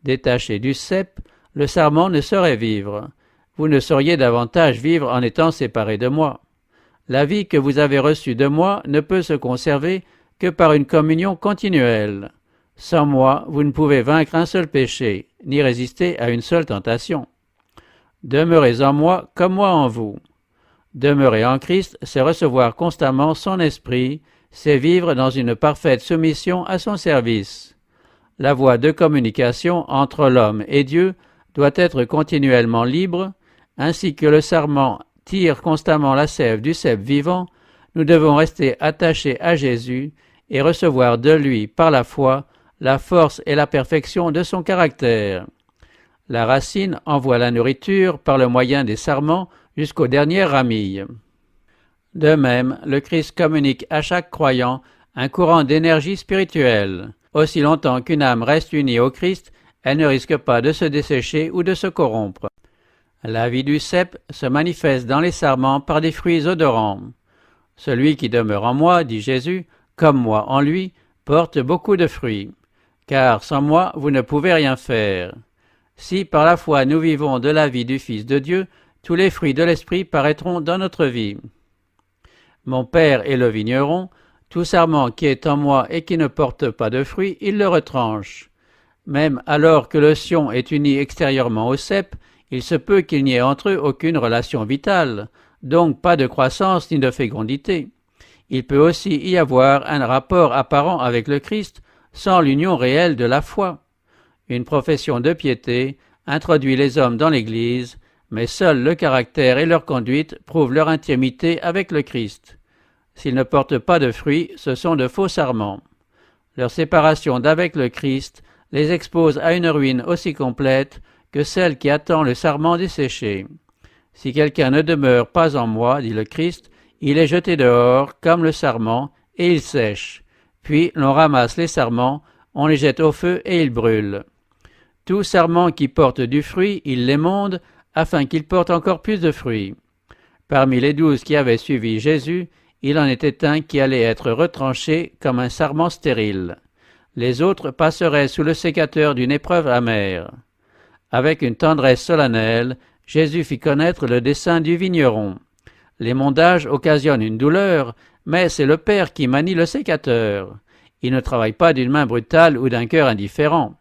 Speaker 1: Détaché du cep, le sarment ne saurait vivre. Vous ne sauriez davantage vivre en étant séparé de moi. La vie que vous avez reçue de moi ne peut se conserver que par une communion continuelle. Sans moi, vous ne pouvez vaincre un seul péché, ni résister à une seule tentation. Demeurez en moi comme moi en vous. Demeurer en Christ, c'est recevoir constamment son esprit, c'est vivre dans une parfaite soumission à son service. La voie de communication entre l'homme et Dieu doit être continuellement libre, ainsi que le sarment tire constamment la sève du cep vivant, nous devons rester attachés à Jésus et recevoir de lui, par la foi, la force et la perfection de son caractère. La racine envoie la nourriture par le moyen des sarments jusqu'aux dernières ramilles. De même, le Christ communique à chaque croyant un courant d'énergie spirituelle. Aussi longtemps qu'une âme reste unie au Christ, elle ne risque pas de se dessécher ou de se corrompre. La vie du cep se manifeste dans les sarments par des fruits odorants. Celui qui demeure en moi, dit Jésus, comme moi en lui, porte beaucoup de fruits. Car sans moi, vous ne pouvez rien faire. Si par la foi nous vivons de la vie du Fils de Dieu, tous les fruits de l'Esprit paraîtront dans notre vie. Mon Père est le vigneron, tout sarment qui est en moi et qui ne porte pas de fruits, il le retranche. Même alors que le sion est uni extérieurement au cep, il se peut qu'il n'y ait entre eux aucune relation vitale, donc pas de croissance ni de fécondité. Il peut aussi y avoir un rapport apparent avec le Christ, sans l'union réelle de la foi. Une profession de piété introduit les hommes dans l'Église, mais seul le caractère et leur conduite prouvent leur intimité avec le Christ. S'ils ne portent pas de fruits, ce sont de faux sarments. Leur séparation d'avec le Christ les expose à une ruine aussi complète que celle qui attend le sarment desséché. Si quelqu'un ne demeure pas en moi, dit le Christ, il est jeté dehors comme le sarment, et il sèche. Puis l'on ramasse les sarments, on les jette au feu et ils brûlent. Tout sarment qui porte du fruit, il l'émonde, afin qu'il porte encore plus de fruits. Parmi les 12 qui avaient suivi Jésus, il en était un qui allait être retranché comme un sarment stérile. Les autres passeraient sous le sécateur d'une épreuve amère. Avec une tendresse solennelle, Jésus fit connaître le dessein du vigneron. L'émondage occasionne une douleur, mais c'est le Père qui manie le sécateur. Il ne travaille pas d'une main brutale ou d'un cœur indifférent.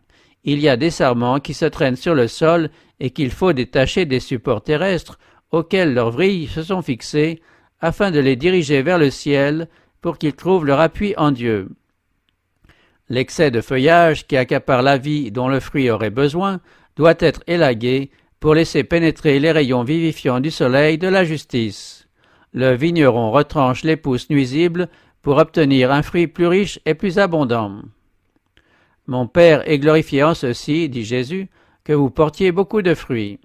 Speaker 1: Il y a des sarments qui se traînent sur le sol et qu'il faut détacher des supports terrestres auxquels leurs vrilles se sont fixées, afin de les diriger vers le ciel pour qu'ils trouvent leur appui en Dieu. L'excès de feuillage qui accapare la vie dont le fruit aurait besoin doit être élagué pour laisser pénétrer les rayons vivifiants du soleil de la justice. Le vigneron retranche les pousses nuisibles pour obtenir un fruit plus riche et plus abondant. Mon Père est glorifié en ceci, dit Jésus, que vous portiez beaucoup de fruits.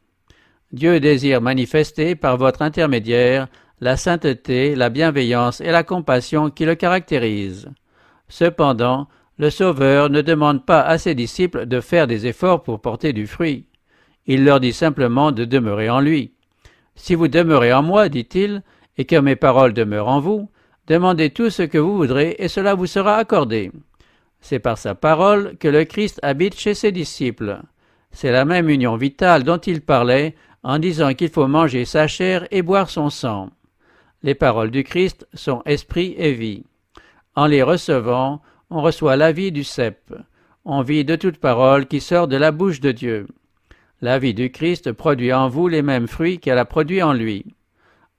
Speaker 1: Dieu désire manifester par votre intermédiaire la sainteté, la bienveillance et la compassion qui le caractérisent. Cependant, le Sauveur ne demande pas à ses disciples de faire des efforts pour porter du fruit. Il leur dit simplement de demeurer en lui. Si vous demeurez en moi, dit-il, et que mes paroles demeurent en vous, demandez tout ce que vous voudrez et cela vous sera accordé. C'est par sa parole que le Christ habite chez ses disciples. C'est la même union vitale dont il parlait en disant qu'il faut manger sa chair et boire son sang. Les paroles du Christ sont esprit et vie. En les recevant, on reçoit la vie du cep. On vit de toute parole qui sort de la bouche de Dieu. La vie du Christ produit en vous les mêmes fruits qu'elle a produits en lui.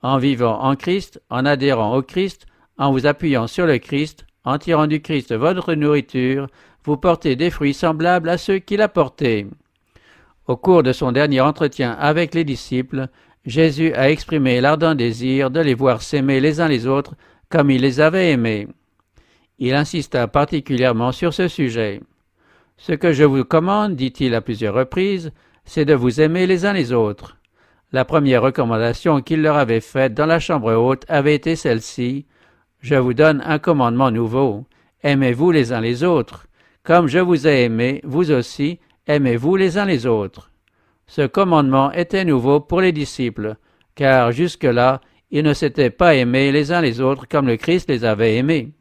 Speaker 1: En vivant en Christ, en adhérant au Christ, en vous appuyant sur le Christ, en tirant du Christ votre nourriture, vous portez des fruits semblables à ceux qu'il a portés. Au cours de son dernier entretien avec les disciples, Jésus a exprimé l'ardent désir de les voir s'aimer les uns les autres comme il les avait aimés. Il insista particulièrement sur ce sujet. « Ce que je vous commande, dit-il à plusieurs reprises, c'est de vous aimer les uns les autres. » La première recommandation qu'il leur avait faite dans la chambre haute avait été celle-ci. « Je vous donne un commandement nouveau. Aimez-vous les uns les autres. Comme je vous ai aimé, vous aussi, aimez-vous les uns les autres. » Ce commandement était nouveau pour les disciples, car jusque-là, ils ne s'étaient pas aimés les uns les autres comme le Christ les avait aimés.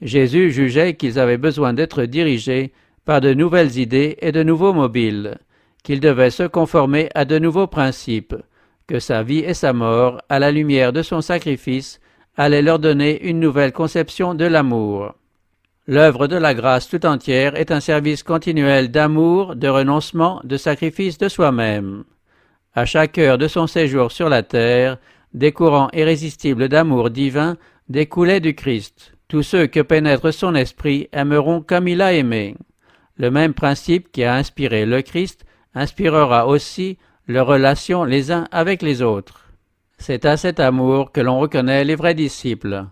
Speaker 1: Jésus jugeait qu'ils avaient besoin d'être dirigés par de nouvelles idées et de nouveaux mobiles, qu'ils devaient se conformer à de nouveaux principes, que sa vie et sa mort, à la lumière de son sacrifice, allaient leur donner une nouvelle conception de l'amour. L'œuvre de la grâce tout entière est un service continuel d'amour, de renoncement, de sacrifice de soi-même. À chaque heure de son séjour sur la terre, des courants irrésistibles d'amour divin découlaient du Christ. Tous ceux que pénètre son esprit aimeront comme il a aimé. Le même principe qui a inspiré le Christ inspirera aussi leurs relations les uns avec les autres. C'est à cet amour que l'on reconnaît les vrais disciples.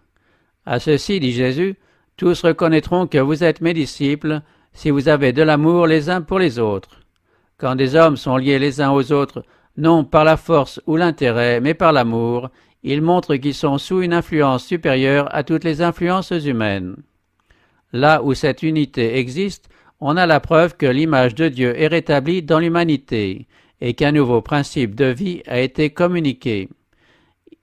Speaker 1: À ceci, dit Jésus, tous reconnaîtront que vous êtes mes disciples si vous avez de l'amour les uns pour les autres. Quand des hommes sont liés les uns aux autres, non par la force ou l'intérêt, mais par l'amour, ils montrent qu'ils sont sous une influence supérieure à toutes les influences humaines. Là où cette unité existe, on a la preuve que l'image de Dieu est rétablie dans l'humanité et qu'un nouveau principe de vie a été communiqué.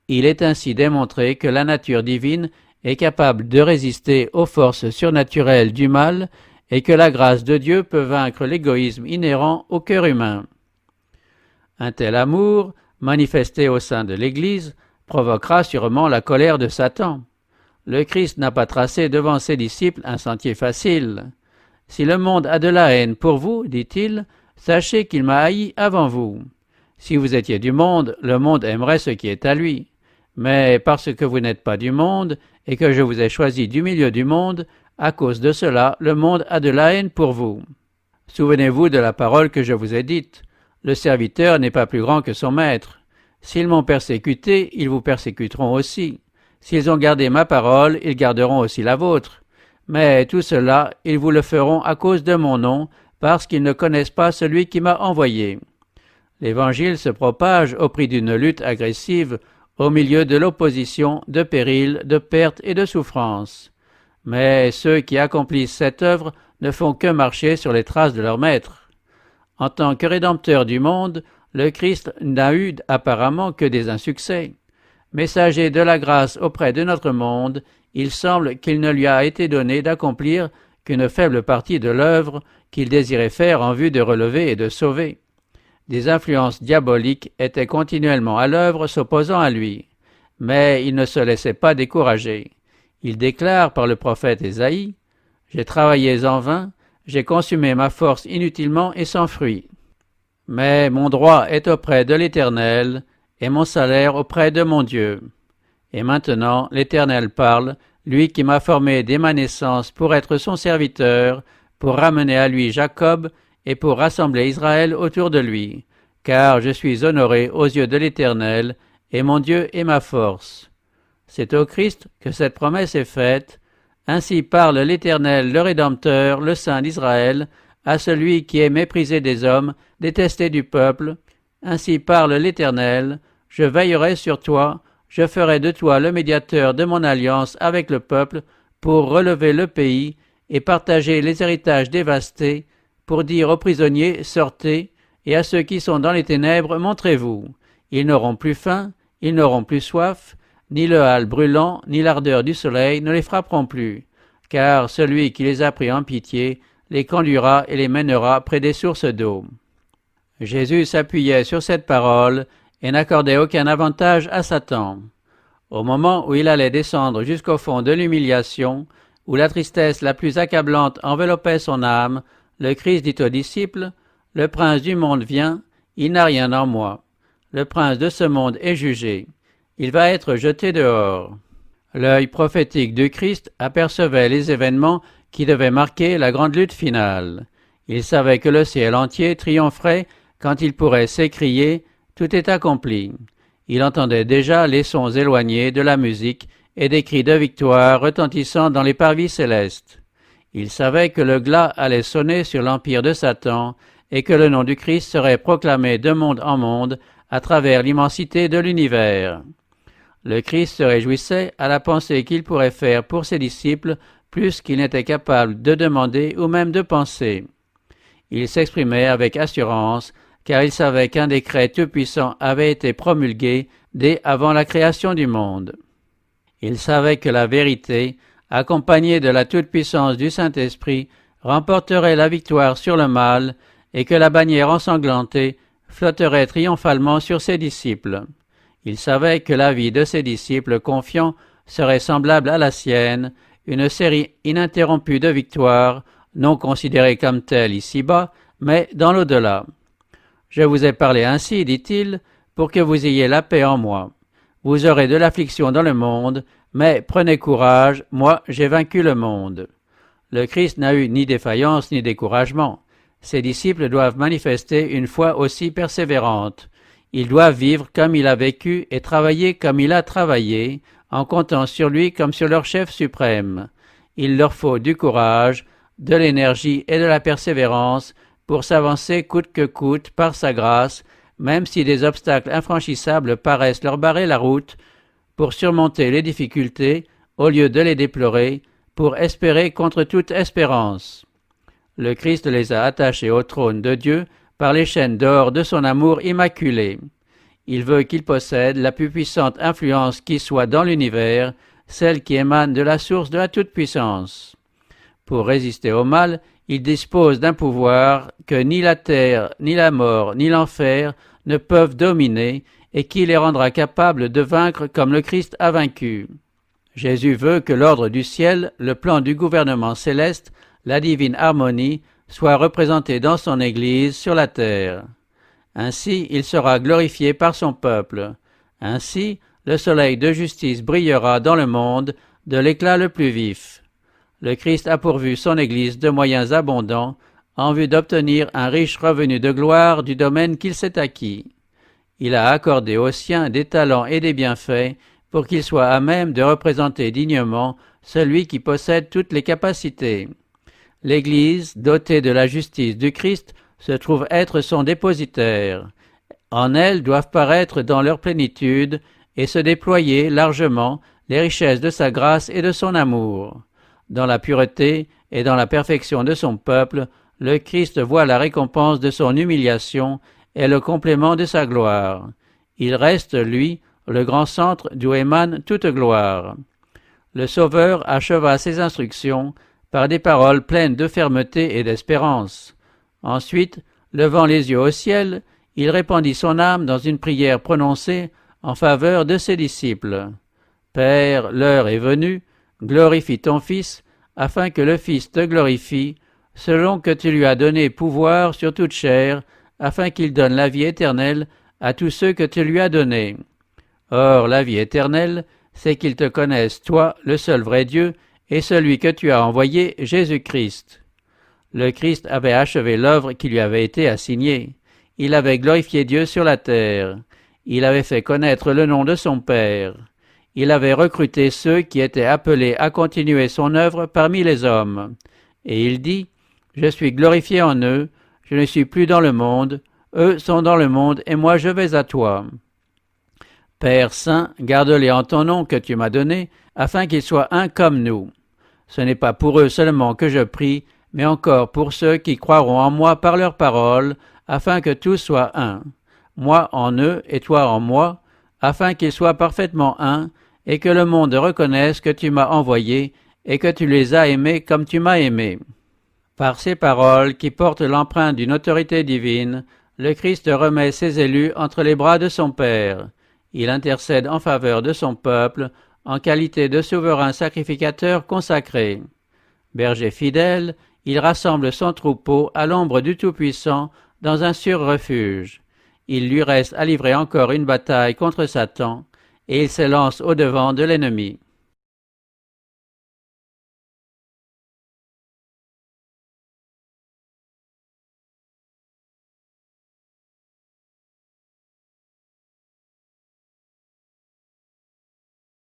Speaker 1: Il est ainsi démontré que la nature divine est capable de résister aux forces surnaturelles du mal et que la grâce de Dieu peut vaincre l'égoïsme inhérent au cœur humain. Un tel amour, manifesté au sein de l'Église, provoquera sûrement la colère de Satan. Le Christ n'a pas tracé devant ses disciples un sentier facile. « Si le monde a de la haine pour vous, dit-il, sachez qu'il m'a haï avant vous. Si vous étiez du monde, le monde aimerait ce qui est à lui. Mais parce que vous n'êtes pas du monde, et que je vous ai choisi du milieu du monde, à cause de cela, le monde a de la haine pour vous. Souvenez-vous de la parole que je vous ai dite. Le serviteur n'est pas plus grand que son maître. S'ils m'ont persécuté, ils vous persécuteront aussi. S'ils ont gardé ma parole, ils garderont aussi la vôtre. Mais tout cela, ils vous le feront à cause de mon nom, parce qu'ils ne connaissent pas celui qui m'a envoyé. » L'Évangile se propage au prix d'une lutte agressive, au milieu de l'opposition, de périls, de pertes et de souffrances. Mais ceux qui accomplissent cette œuvre ne font que marcher sur les traces de leur maître. En tant que rédempteur du monde, le Christ n'a eu apparemment que des insuccès. Messager de la grâce auprès de notre monde, il semble qu'il ne lui a été donné d'accomplir qu'une faible partie de l'œuvre qu'il désirait faire en vue de relever et de sauver. Des influences diaboliques étaient continuellement à l'œuvre s'opposant à lui, mais il ne se laissait pas décourager. Il déclare par le prophète Ésaïe « J'ai travaillé en vain, j'ai consumé ma force inutilement et sans fruit. Mais mon droit est auprès de l'Éternel, et mon salaire auprès de mon Dieu. Et maintenant l'Éternel parle, lui qui m'a formé dès ma naissance pour être son serviteur, pour ramener à lui Jacob, et pour rassembler Israël autour de lui, car je suis honoré aux yeux de l'Éternel, et mon Dieu est ma force. » C'est au Christ que cette promesse est faite. Ainsi parle l'Éternel, le Rédempteur, le Saint d'Israël, à celui qui est méprisé des hommes, détesté du peuple. Ainsi parle l'Éternel, je veillerai sur toi, je ferai de toi le médiateur de mon alliance avec le peuple, pour relever le pays et partager les héritages dévastés, pour dire aux prisonniers, sortez, et à ceux qui sont dans les ténèbres, montrez-vous. Ils n'auront plus faim, ils n'auront plus soif, ni le hâle brûlant, ni l'ardeur du soleil ne les frapperont plus, car celui qui les a pris en pitié les conduira et les mènera près des sources d'eau. Jésus s'appuyait sur cette parole et n'accordait aucun avantage à Satan. Au moment où il allait descendre jusqu'au fond de l'humiliation, où la tristesse la plus accablante enveloppait son âme, le Christ dit aux disciples, « Le prince du monde vient, il n'a rien en moi. Le prince de ce monde est jugé. Il va être jeté dehors. » L'œil prophétique du Christ apercevait les événements qui devaient marquer la grande lutte finale. Il savait que le ciel entier triompherait quand il pourrait s'écrier « Tout est accompli ». Il entendait déjà les sons éloignés de la musique et des cris de victoire retentissant dans les parvis célestes. Il savait que le glas allait sonner sur l'empire de Satan et que le nom du Christ serait proclamé de monde en monde à travers l'immensité de l'univers. Le Christ se réjouissait à la pensée qu'il pourrait faire pour ses disciples plus qu'il n'était capable de demander ou même de penser. Il s'exprimait avec assurance, car il savait qu'un décret tout-puissant avait été promulgué dès avant la création du monde. Il savait que la vérité, accompagnée de la toute-puissance du Saint-Esprit, remporterait la victoire sur le mal et que la bannière ensanglantée flotterait triomphalement sur ses disciples. Il savait que la vie de ses disciples confiants serait semblable à la sienne une série ininterrompue de victoires, non considérées comme telles ici-bas, mais dans l'au-delà. Je vous ai parlé ainsi, dit-il, pour que vous ayez la paix en moi. Vous aurez de l'affliction dans le monde, mais prenez courage, moi j'ai vaincu le monde. Le Christ n'a eu ni défaillance ni découragement. Ses disciples doivent manifester une foi aussi persévérante. Ils doivent vivre comme il a vécu et travailler comme il a travaillé, en comptant sur lui comme sur leur chef suprême. Il leur faut du courage, de l'énergie et de la persévérance pour s'avancer coûte que coûte par sa grâce, même si des obstacles infranchissables paraissent leur barrer la route, pour surmonter les difficultés au lieu de les déplorer, pour espérer contre toute espérance. Le Christ les a attachés au trône de Dieu par les chaînes d'or de son amour immaculé. Il veut qu'ils possèdent la plus puissante influence qui soit dans l'univers, celle qui émane de la source de la toute-puissance. Pour résister au mal, il dispose d'un pouvoir que ni la terre, ni la mort, ni l'enfer ne peuvent dominer et qui les rendra capables de vaincre comme le Christ a vaincu. Jésus veut que l'ordre du ciel, le plan du gouvernement céleste, la divine harmonie, soit représenté dans son Église sur la terre. Ainsi, il sera glorifié par son peuple. Ainsi, le soleil de justice brillera dans le monde de l'éclat le plus vif. Le Christ a pourvu son Église de moyens abondants en vue d'obtenir un riche revenu de gloire du domaine qu'il s'est acquis. Il a accordé aux siens des talents et des bienfaits pour qu'ils soient à même de représenter dignement celui qui possède toutes les capacités. L'Église, dotée de la justice du Christ, se trouve être son dépositaire. En elle doivent paraître dans leur plénitude et se déployer largement les richesses de sa grâce et de son amour. Dans la pureté et dans la perfection de son peuple, le Christ voit la récompense de son humiliation et le complément de sa gloire. Il reste, lui, le grand centre d'où émane toute gloire. Le Sauveur acheva ses instructions par des paroles pleines de fermeté et d'espérance. Ensuite, levant les yeux au ciel, il répandit son âme dans une prière prononcée en faveur de ses disciples. Père, l'heure est venue, glorifie ton Fils, afin que le Fils te glorifie, selon que tu lui as donné pouvoir sur toute chair, afin qu'il donne la vie éternelle à tous ceux que tu lui as donnés. Or, la vie éternelle, c'est qu'ils te connaissent, toi, le seul vrai Dieu, et celui que tu as envoyé, Jésus-Christ. Le Christ avait achevé l'œuvre qui lui avait été assignée. Il avait glorifié Dieu sur la terre. Il avait fait connaître le nom de son Père. Il avait recruté ceux qui étaient appelés à continuer son œuvre parmi les hommes. Et il dit, « Je suis glorifié en eux, je ne suis plus dans le monde, eux sont dans le monde, et moi je vais à toi. » Père Saint, garde-les en ton nom que tu m'as donné, afin qu'ils soient un comme nous. Ce n'est pas pour eux seulement que je prie, mais encore pour ceux qui croiront en moi par leur parole, afin que tous soient un. Moi en eux et toi en moi, afin qu'ils soient parfaitement un, et que le monde reconnaisse que tu m'as envoyé, et que tu les as aimés comme tu m'as aimé. Par ces paroles qui portent l'empreinte d'une autorité divine, le Christ remet ses élus entre les bras de son Père. Il intercède en faveur de son peuple, en qualité de souverain sacrificateur consacré. Berger fidèle, il rassemble son troupeau à l'ombre du Tout-Puissant dans un sûr refuge. Il lui reste à livrer encore une bataille contre Satan, et il s'élance au-devant de l'ennemi.